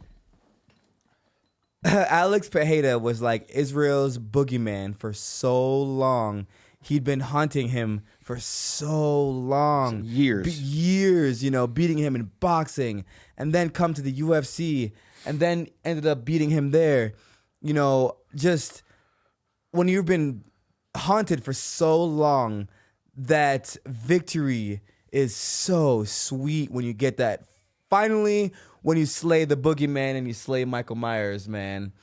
Alex Pereira was like Israel's boogeyman for so long. He'd been haunting him for so long. Years. Years, beating him in boxing and then come to the UFC and then ended up beating him there. Just when you've been haunted for so long, that victory is so sweet when you get that. Finally, when you slay the boogeyman and you slay Michael Myers, man.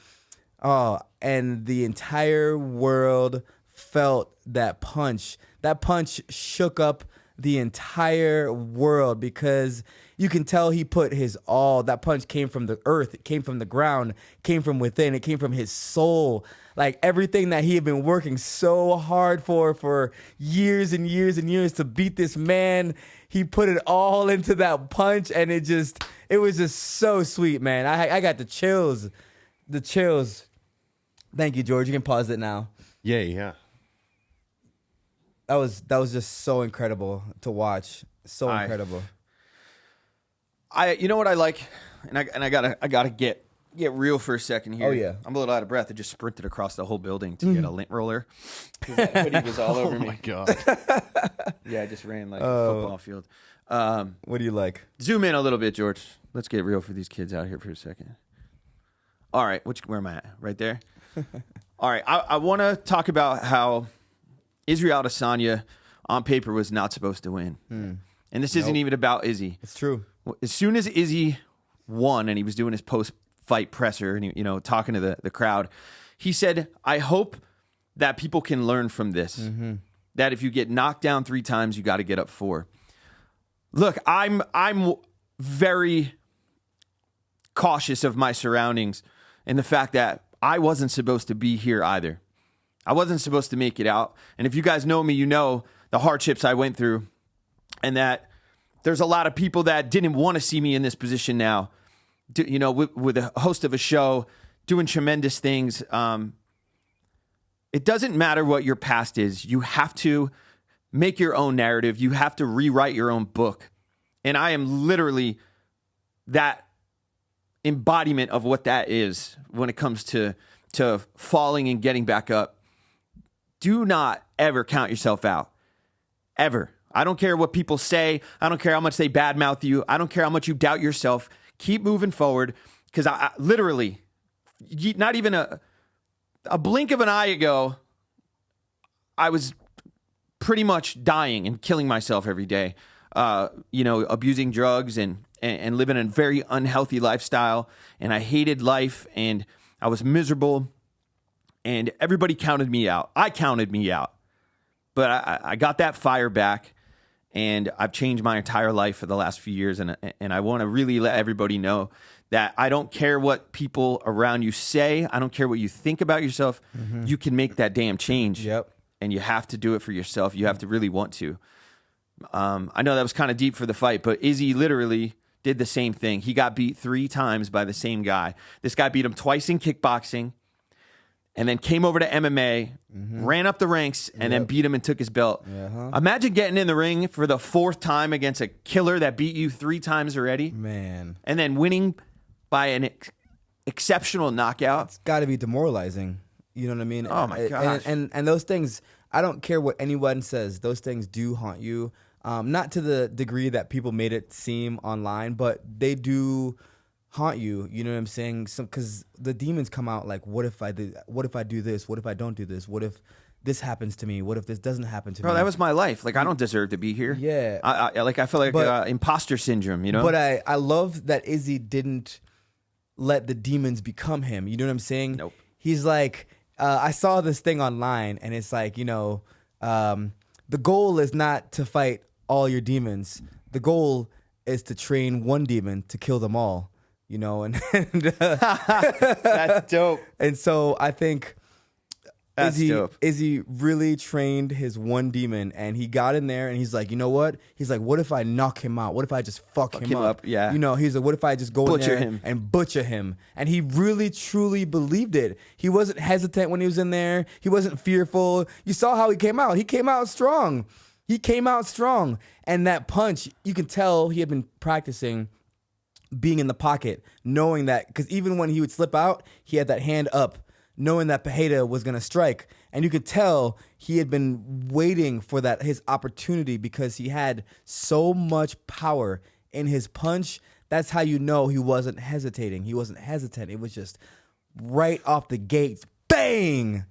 Oh, and the entire world felt that punch. That punch shook up the entire world because you can tell he put his all. That punch came from the earth. It came from the ground. Came from within. It came from his soul. Like everything that he had been working so hard for years and years and years to beat this man, he put it all into that punch, and it was just so sweet, man. I got the chills. The chills. Thank you, George. You can pause it now. Yeah. That was just so incredible to watch. So incredible. You know what I like, and I gotta get real for a second here. Oh, yeah. I'm a little out of breath. I just sprinted across the whole building to get a lint roller. 'Cause that hoodie was all over me. Oh my god. Yeah, I just ran like a football field. What do you like? Zoom in a little bit, George. Let's get real for these kids out here for a second. All right, where am I at? Right there? All right, I want to talk about how Israel Adesanya on paper was not supposed to win. And this isn't even about Izzy. It's true. As soon as Izzy won and he was doing his post-fight presser and he, talking to the crowd, he said, "I hope that people can learn from this. That if you get knocked down 3 times, you got to get up 4." Look, I'm very cautious of my surroundings and the fact that I wasn't supposed to be here either. I wasn't supposed to make it out. And if you guys know me, you know the hardships I went through and that there's a lot of people that didn't want to see me in this position now, with a host of a show, doing tremendous things. It doesn't matter what your past is. You have to make your own narrative. You have to rewrite your own book. And I am literally that embodiment of what that is when it comes to falling and getting back up. Do not ever count yourself out. Ever. I don't care what people say. I don't care how much they badmouth you. I don't care how much you doubt yourself. Keep moving forward. Because I literally, not even a blink of an eye ago, I was pretty much dying and killing myself every day. Abusing drugs and living a very unhealthy lifestyle. And I hated life and I was miserable. And everybody counted me out. I counted me out. But I got that fire back. And I've changed my entire life for the last few years. And I want to really let everybody know that I don't care what people around you say. I don't care what you think about yourself. You can make that damn change. Yep. And you have to do it for yourself. You have to really want to. I know that was kind of deep for the fight, but Izzy literally did the same thing. He got beat 3 times by the same guy. This guy beat him twice in kickboxing and then came over to MMA, ran up the ranks, and then beat him and took his belt. Imagine getting in the ring for the 4th time against a killer that beat you 3 times already. Man. And then winning by an exceptional knockout. It's got to be demoralizing. You know what I mean? Oh, my gosh. And those things, I don't care what anyone says, those things do haunt you. Not to the degree that people made it seem online, but they do haunt you. You know what I'm saying? Because the demons come out like, what if I do this? What if I don't do this? What if this happens to me? What if this doesn't happen to me? Bro, that was my life. Like, I don't deserve to be here. Yeah. I feel like But- imposter syndrome, you know? But I love that Izzy didn't let the demons become him. You know what I'm saying? Nope. He's like, I saw this thing online, and it's like, the goal is not to fight all your demons. The goal is to train one demon to kill them all. And That's dope. and so I think That's dope. Izzy really trained his one demon, and he got in there, and he's like, you know what? He's like, what if I knock him out? What if I just fuck him up? Yeah. He's like, what if I just go Butcher in there him. and butcher him? And he really, truly believed it. He wasn't hesitant when he was in there. He wasn't fearful. You saw how he came out. He came out strong. And that punch, you can tell he had been practicing being in the pocket, knowing that, because even when he would slip out, he had that hand up, knowing that Pereira was going to strike. And you could tell he had been waiting for his opportunity, because he had so much power in his punch. That's how you know he wasn't hesitating. He wasn't hesitant. It was just right off the gates, bang!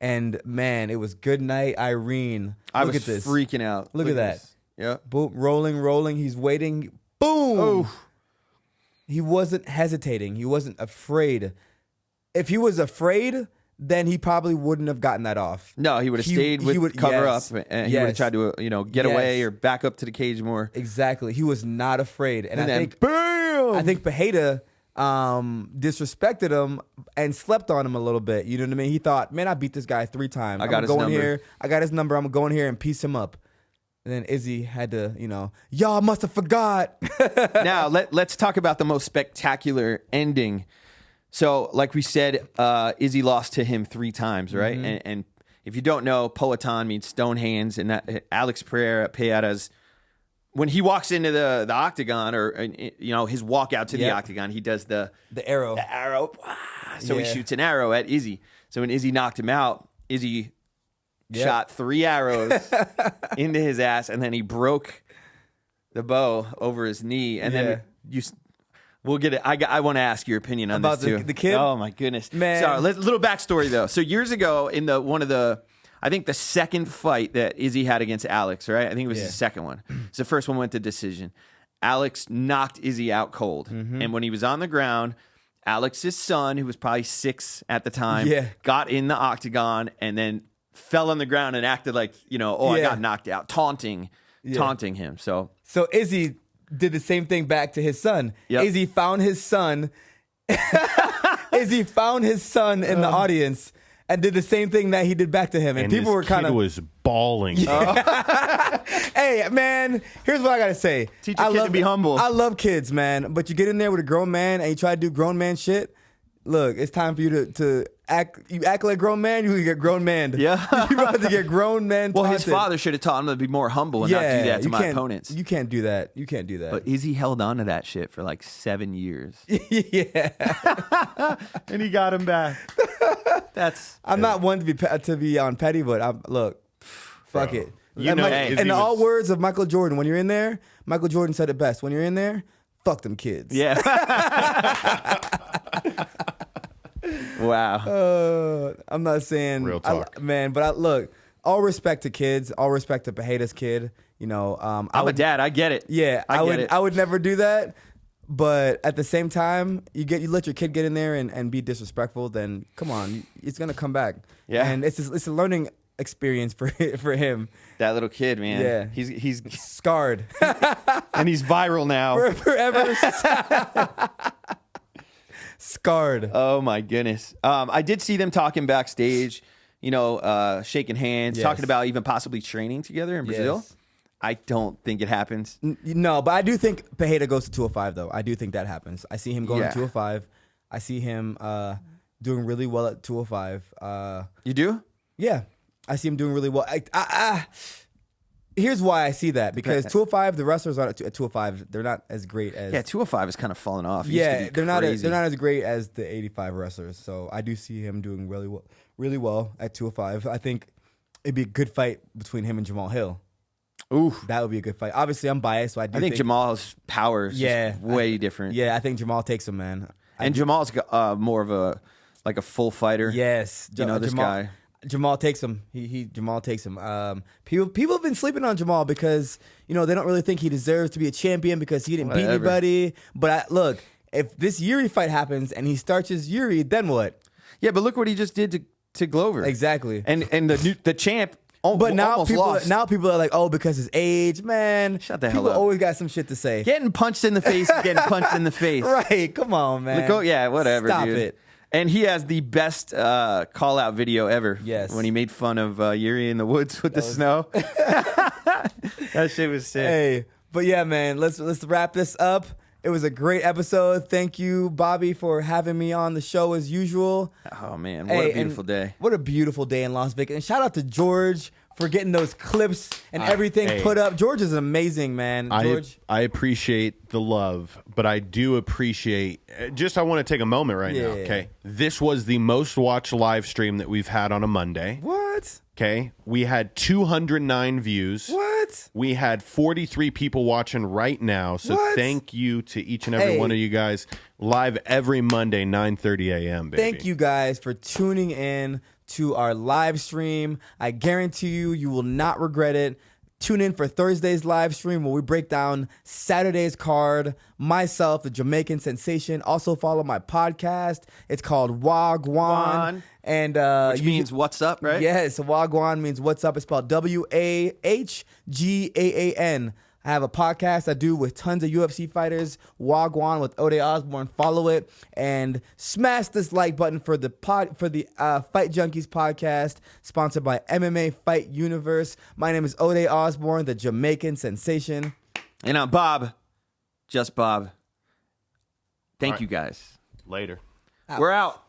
And man, it was good night, Irene. I Look was at this. freaking out. Look at that. this. Yeah. Boom, rolling. He's waiting. Boom! Oh. He wasn't hesitating. He wasn't afraid. If he was afraid, then he probably wouldn't have gotten that off. No, he would have stayed he with would- cover yes, up, and he would have yes. tried to, get away Yes. or back up to the cage more. Exactly. He was not afraid. And I then, think bam! I think Pereira disrespected him and slept on him a little bit. You know what I mean? He thought, man, I beat this guy 3 times. I got his number. Here. I got his number. I'm going to go in here and piece him up. And then Izzy had to, y'all must have forgot. Now, let's talk about the most spectacular ending. So, like we said, Izzy lost to him 3 times, right? Mm-hmm. And if you don't know, Poatan means stone hands, and that Alex Pereira's, when he walks into the octagon, or his walk out to the Yep. octagon, he does the arrow. arrow. So he Yeah. shoots an arrow at Izzy. So when Izzy knocked him out, Izzy shot 3 arrows into his ass, and then he broke the bow over his knee, and then we'll get it. I want to ask your opinion on About this too. the kid? Oh my goodness, Man. Sorry, little backstory though. So years ago, in I think the second fight that Izzy had against Alex, right? I think it was his second one. So the first one went to decision. Alex knocked Izzy out cold, and when he was on the ground, Alex's son, who was probably 6 at the time, got in the octagon and then fell on the ground and acted like, I got knocked out, taunting him. So Izzy did the same thing back to his son. Yep. Izzy found his son. Izzy found his son in the audience and did the same thing that he did back to him. And people his were kind kid of was bawling. Hey, man, here's what I got to say. Teach a kid to be humble. I love kids, man. But you get in there with a grown man and you try to do grown man shit. Look, it's time for you to act. You act like a grown man, you get grown man. Yeah. You're about to get grown man. Well, his taunted. father should have taught him to be more humble and not do that to you my can't- opponents. You can't do that. You can't do that. But Izzy held on to that shit for like 7 years. yeah. And he got him back. That's I'm not one to be on petty, but look, fuck it. You And know, Mike- Izzy in all was- words of Michael Jordan, when you're in there, Michael Jordan said it best. When you're in there, fuck them kids. yeah. Wow. I'm not saying Real talk. man, but look, all respect to kids, all respect to Pereira's kid. I'm a dad. I get it. Yeah, I get it. I would never do that. But at the same time, you let your kid get in there and be disrespectful, then come on, it's gonna come back. Yeah. And it's a learning experience for him. That little kid, man. Yeah. He's Scarred and he's viral now. forever. Scarred. Oh my goodness. I did see them talking backstage, shaking hands, Yes. talking about even possibly training together in Brazil. Yes. I don't think it happens. No, but I do think Pereira goes to 205 though. I do think that happens. I see him going Yeah. to 205. I see him doing really well at 205. You do? Yeah, I see him doing really well. Here's why I see that, because 205, the wrestlers are at 205. They're not as great as Yeah, 205 is kind of falling off. It used to yeah. be They're not crazy. as great as the 85 wrestlers. So I do see him doing really well at 205. I think it'd be a good fight between him and Jamal Hill. Ooh. That would be a good fight. Obviously, I'm biased, so I think Jamal's power is just way different. Yeah, I think Jamal takes him, man. And Jamal's more of a full fighter. Yes, This Jamal- guy. Jamal takes him. Jamal takes him. People have been sleeping on Jamal because they don't really think he deserves to be a champion because he didn't beat anybody. But look, if this Yuri fight happens and he starches Yuri, then what? Yeah, but look what he just did to Glover. Exactly. And the champ. But now lost. people are like, oh, because his age, man. Shut the hell up. People always got some shit to say. Getting punched in the face is getting punched in the face. Right. Come on, man. Whatever, Stop dude. it. And he has the best call-out video ever. Yes. When he made fun of Yuri in the woods with the snow. That shit was sick. Hey, but yeah, man, let's wrap this up. It was a great episode. Thank you, Bobby, for having me on the show as usual. Oh, man. What a beautiful day. What a beautiful day in Las Vegas. And shout out to George for getting those clips and everything put up. George is amazing, man. George. I appreciate the love, but I do appreciate I want to take a moment right now, okay? This was the most watched live stream that we've had on a Monday. What? Okay. We had 209 views. What? We had 43 people watching right now. So thank you to each and every one of you guys. Live every Monday, 9:30 a.m., baby. Thank you guys for tuning in to our live stream. I guarantee you will not regret it. Tune in for Thursday's live stream where we break down Saturday's card. Myself, the Jamaican Sensation. Also follow my podcast. It's called Wagwan. And which means what's up, right? Yes, Wagwan means what's up. It's spelled WAHGAAN. I have a podcast I do with tons of UFC fighters, Wagwan with Ode Osborne. Follow it and smash this like button for the Fight Junkeez podcast, sponsored by MMA Fight Universe. My name is Ode Osborne, the Jamaican Sensation. And I'm Bob, just Bob. Thank you guys. Later. We're out.